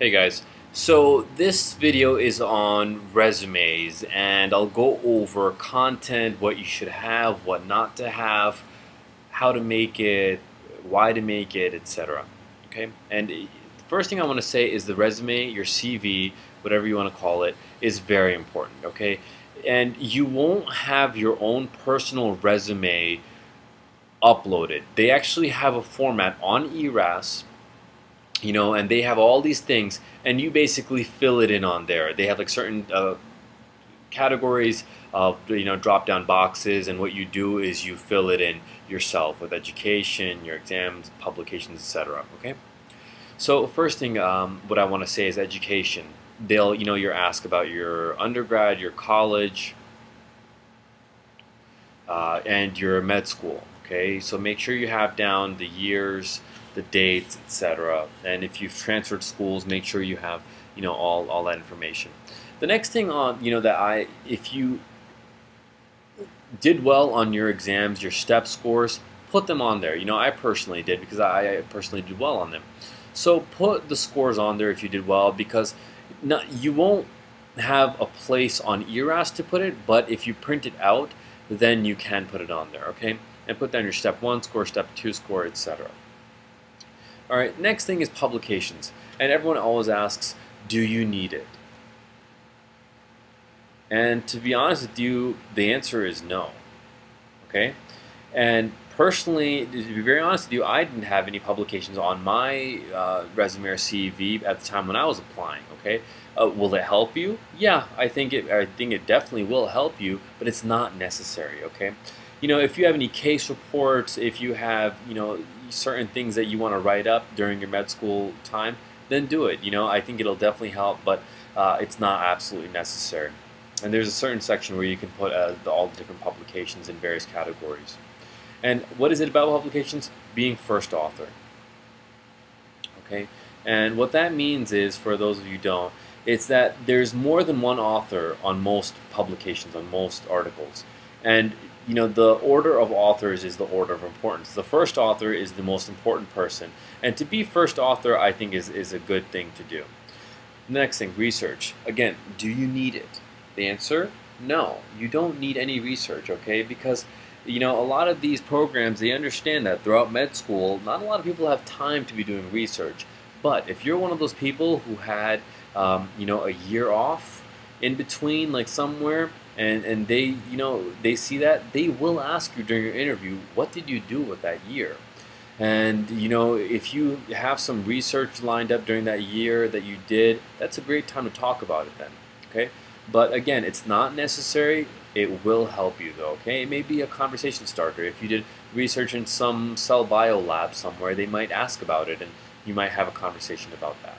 Hey guys, so this video is on resumes and I'll go over content, what you should have, what not to have, how to make it, why to make it, etc. Okay, and the first thing I want to say is the resume, your CV, whatever you want to call it, is very important. Okay, and you won't have your own personal resume uploaded. They actually have a format on ERAS, and they have all these things, and you basically fill it in on there. They have like certain categories of drop down boxes, and what you do is you fill it in yourself with education, your exams, publications, etc. Okay, so first thing what I want to say is education. They'll you're asked about your undergrad, your college, and your med school. Okay, so make sure you have down the years, the dates, etc. And if you've transferred schools, make sure you have all that information. The next thing on if you did well on your exams, your step scores, put them on there. I personally did, because I personally did well on them. So put the scores on there if you did well, because you won't have a place on ERAS to put it, but if you print it out, then you can put it on there. Okay, and put down your step 1 score, step 2 score, etc. Alright, next thing is publications. And everyone always asks, do you need it? And to be honest with you, the answer is no. Okay? And personally, to be very honest with you, I didn't have any publications on my resume or CV at the time when I was applying. Okay? Will it help you? Yeah, I think it definitely will help you, but it's not necessary. Okay? If you have any case reports, if you have certain things that you want to write up during your med school time, then do it. I think it'll definitely help, but it's not absolutely necessary. And there's a certain section where you can put all the different publications in various categories. And what is it about publications? Being first author. Okay, and what that means is, for those of you who don't, it's that there's more than one author on most publications, on most articles, and the order of authors is the order of importance. The first author is the most important person, and to be first author, I think, is a good thing to do. The next thing, research. Again, do you need it? The answer, no. You don't need any research, okay? Because a lot of these programs, they understand that throughout med school, not a lot of people have time to be doing research. But if you're one of those people who had a year off in between, like somewhere, and they they see that, they will ask you during your interview, what did you do with that year? And if you have some research lined up during that year that you did, that's a great time to talk about it then. Okay, but again, it's not necessary. It will help you though. Okay, it may be a conversation starter. If you did research in some cell bio lab somewhere, they might ask about it, and you might have a conversation about that.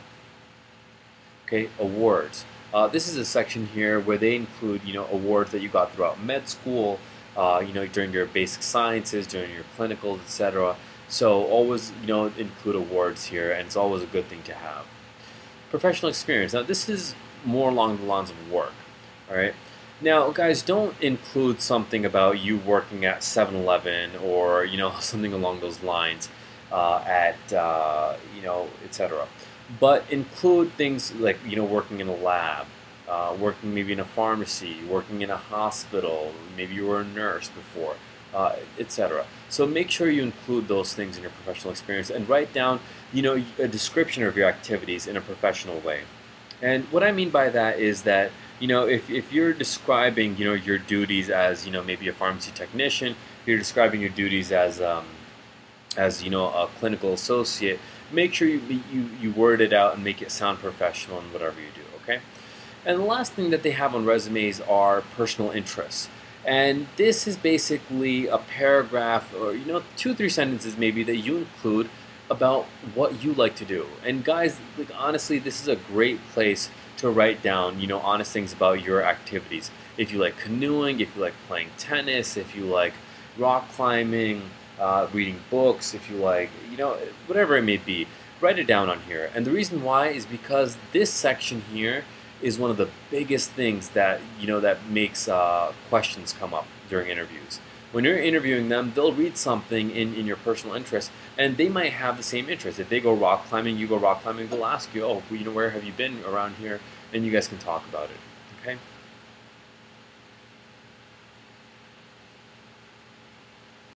Okay, awards. This is a section here where they include, awards that you got throughout med school, during your basic sciences, during your clinicals, etc. So always, include awards here, and it's always a good thing to have. Professional experience. Now, this is more along the lines of work. All right. Now, guys, don't include something about you working at 7-Eleven or something along those lines, etc. But include things like working in a lab, working maybe in a pharmacy, working in a hospital, maybe you were a nurse before, etc. So make sure you include those things in your professional experience, and write down a description of your activities in a professional way. And what I mean by that is that if you're describing your duties as maybe a pharmacy technician, you're describing your duties as a clinical associate, make sure you word it out and make it sound professional in whatever you do, okay? And the last thing that they have on resumes are personal interests. And this is basically a paragraph, or 2 or 3 sentences maybe, that you include about what you like to do. And guys, like, honestly, this is a great place to write down honest things about your activities. If you like canoeing, if you like playing tennis, if you like rock climbing, reading books, if you like, whatever it may be, write it down on here. And the reason why is because this section here is one of the biggest things that that makes questions come up during interviews. When you're interviewing them, they'll read something in your personal interest, and they might have the same interest. If they go rock climbing, you go rock climbing, they'll ask you, oh, where have you been around here? And you guys can talk about it. Okay?